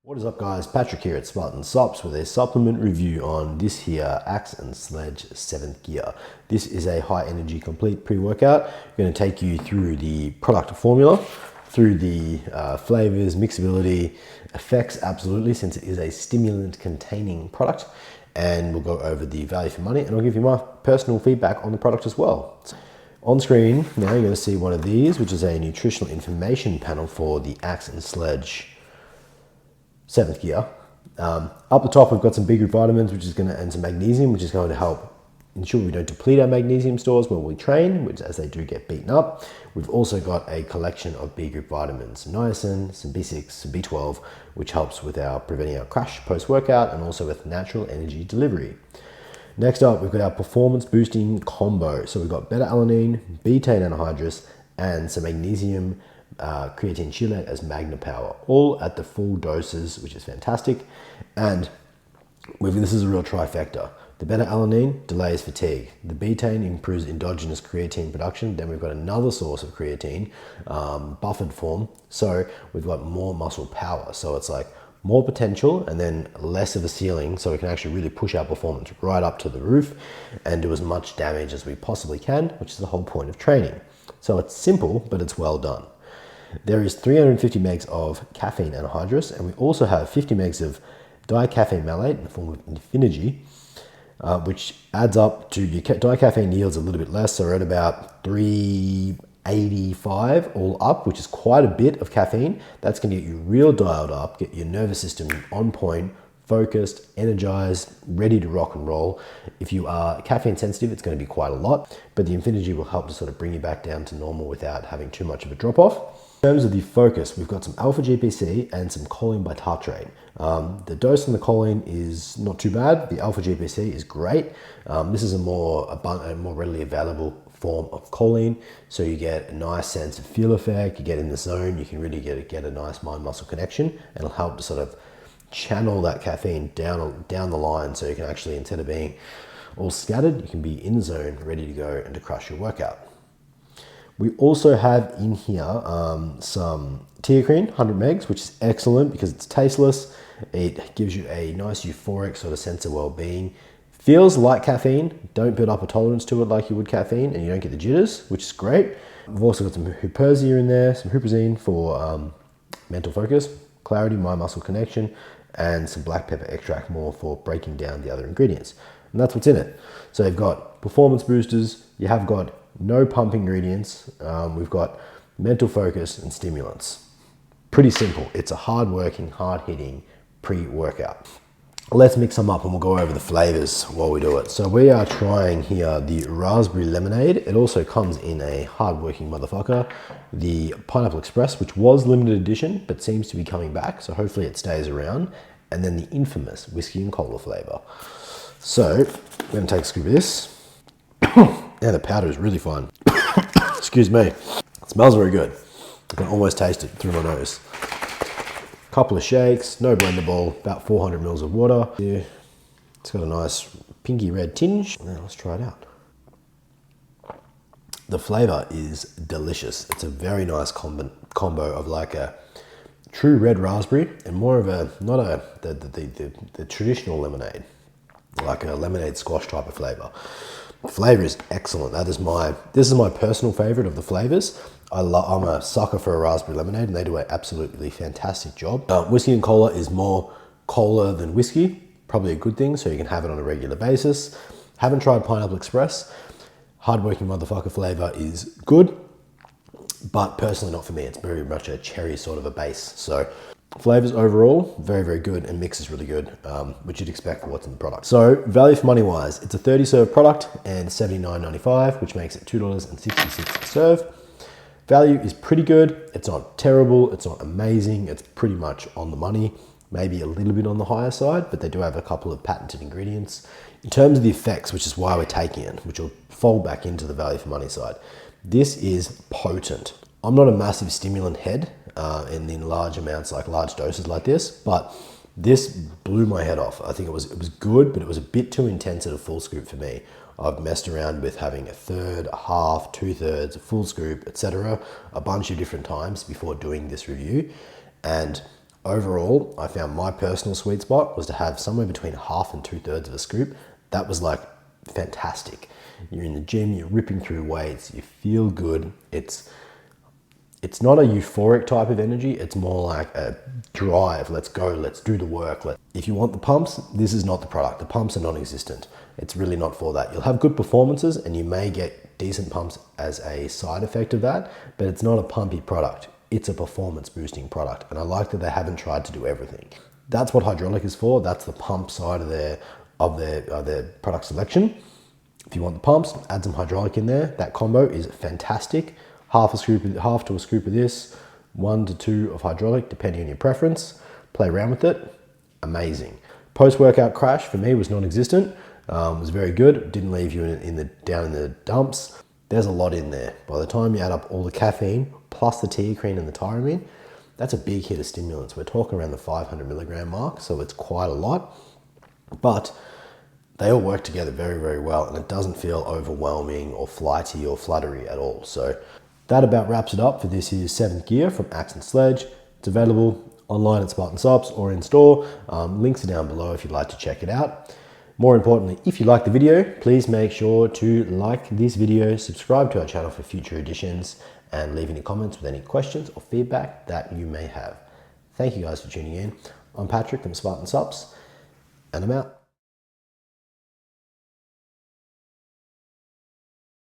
What is up guys, Patrick here at Spartansuppz with a supplement review on this here Axe and Sledge 7th gear. This is a high energy complete pre-workout. I'm going to take you through the product formula, through the flavors, mixability, effects absolutely since it is a stimulant containing product, and we'll go over the value for money and I'll give you my personal feedback on the product as well. On screen now you're going to see one of these, which is a nutritional information panel for the Axe and Sledge 7th gear. Up the top we've got some B group vitamins and some magnesium, which is going to help ensure we don't deplete our magnesium stores when we train, which as they do get beaten up. We've also got a collection of B group vitamins, some niacin, some B6, some B12, which helps with preventing our crash post-workout and also with natural energy delivery. Next up we've got our performance boosting combo. So we've got beta-alanine, betaine anhydrous, and some magnesium creatine chelate as magna power, all at the full doses, which is fantastic. And this is a real trifecta. The beta-alanine delays fatigue, the betaine improves endogenous creatine production, then we've got another source of creatine, buffered form, so we've got more muscle power. So it's like more potential and then less of a ceiling, so we can actually really push our performance right up to the roof and do as much damage as we possibly can, which is the whole point of training. So it's simple, but it's well done. There is 350 megs of caffeine anhydrous, and we also have 50 megs of dicaffeine malate in the form of Infinity, which adds up to your dicaffeine yields a little bit less, so we're at about 385 all up, which is quite a bit of caffeine. That's going to get you real dialed up, get your nervous system on point, focused, energized, ready to rock and roll. If you are caffeine sensitive, it's going to be quite a lot, but the Infinity will help to sort of bring you back down to normal without having too much of a drop off. In terms of the focus, we've got some alpha GPC and some choline bitartrate. The dose on the choline is not too bad. The alpha GPC is great. This is a more abundant and more readily available form of choline, so you get a nice sense of feel effect. You get in the zone. You can really get a nice mind-muscle connection, and it'll help to sort of channel that caffeine down the line, so you can actually, instead of being all scattered, you can be in the zone, ready to go and to crush your workout. We also have in here some teacrine, 100 megs, which is excellent because it's tasteless. It gives you a nice euphoric sort of sense of well-being. Feels like caffeine. Don't build up a tolerance to it like you would caffeine, and you don't get the jitters, which is great. We've also got some huperzine in there, some huperzine for mental focus, clarity, mind muscle connection, and some black pepper extract more for breaking down the other ingredients. And that's what's in it. So you've got performance boosters, you have got no pump ingredients, we've got mental focus and stimulants. Pretty simple. It's a hard-working, hard-hitting pre-workout. Let's mix them up and we'll go over the flavors while we do it. So we are trying here the raspberry lemonade. It also comes in a hard-working motherfucker. The Pineapple Express, which was limited edition, but seems to be coming back, so hopefully it stays around. And then the infamous whiskey and cola flavor. So we're gonna take a scoop of this. Yeah, the powder is really fine. Excuse me. It smells very good. I can almost taste it through my nose. Couple of shakes, no blender bowl, about 400 mils of water. Yeah, it's got a nice pinky red tinge. Now let's try it out. The flavor is delicious. It's a very nice combo of like a true red raspberry and more of the traditional lemonade, like a lemonade squash type of flavor. The flavor is excellent. This is my personal favorite of the flavors. I'm a sucker for a raspberry lemonade, and they do an absolutely fantastic job. Whiskey and cola is more cola than whiskey, probably a good thing, so you can have it on a regular basis. Haven't tried Pineapple Express. Hardworking motherfucker flavor is good, but personally not for me. It's very much a cherry sort of a base. So flavors overall, very, very good, and mix is really good, which you'd expect for what's in the product. So value for money wise, it's a 30 serve product and $79.95, which makes it $2.66 a serve. Value is pretty good. It's not terrible. It's not amazing. It's pretty much on the money, maybe a little bit on the higher side, but they do have a couple of patented ingredients. In terms of the effects, which is why we're taking it, which will fold back into the value for money side, this is potent. I'm not a massive stimulant head in large amounts, like large doses like this, but this blew my head off. I think it was good, but it was a bit too intense at a full scoop for me. I've messed around with having a third, a half, 2/3, a full scoop, etc. a bunch of different times before doing this review. And Overall, I found my personal sweet spot was to have somewhere between half and 2/3 of a scoop. That was like fantastic. You're in the gym, you're ripping through weights, you feel good. It's not a euphoric type of energy, it's more like a drive. Let's go, let's do the work. If you want the pumps, this is not the product. The pumps are non-existent. It's really not for that. You'll have good performances and you may get decent pumps as a side effect of that, but it's not a pumpy product. It's a performance boosting product. And I like that they haven't tried to do everything. That's what hydraulic is for. That's the pump side of their product selection. If you want the pumps, add some hydraulic in there. That combo is fantastic. Half to a scoop of this, 1 to 2 of hydraulic, depending on your preference. Play around with it. Amazing. Post-workout crash for me was non-existent. Was very good. Didn't leave you down in the dumps. There's a lot in there. By the time you add up all the caffeine plus the teacrine and the tyramine, that's a big hit of stimulants. We're talking around the 500 milligram mark, so it's quite a lot. But they all work together very, very well, and it doesn't feel overwhelming or flighty or fluttery at all. So that about wraps it up for this year's 7th gear from Axe and Sledge. It's available online at Spartansuppz or in store. Links are down below if you'd like to check it out. More importantly, if you like the video, please make sure to like this video, subscribe to our channel for future editions, and leave any comments with any questions or feedback that you may have. Thank you guys for tuning in. I'm Patrick from Spartansuppz, and I'm out.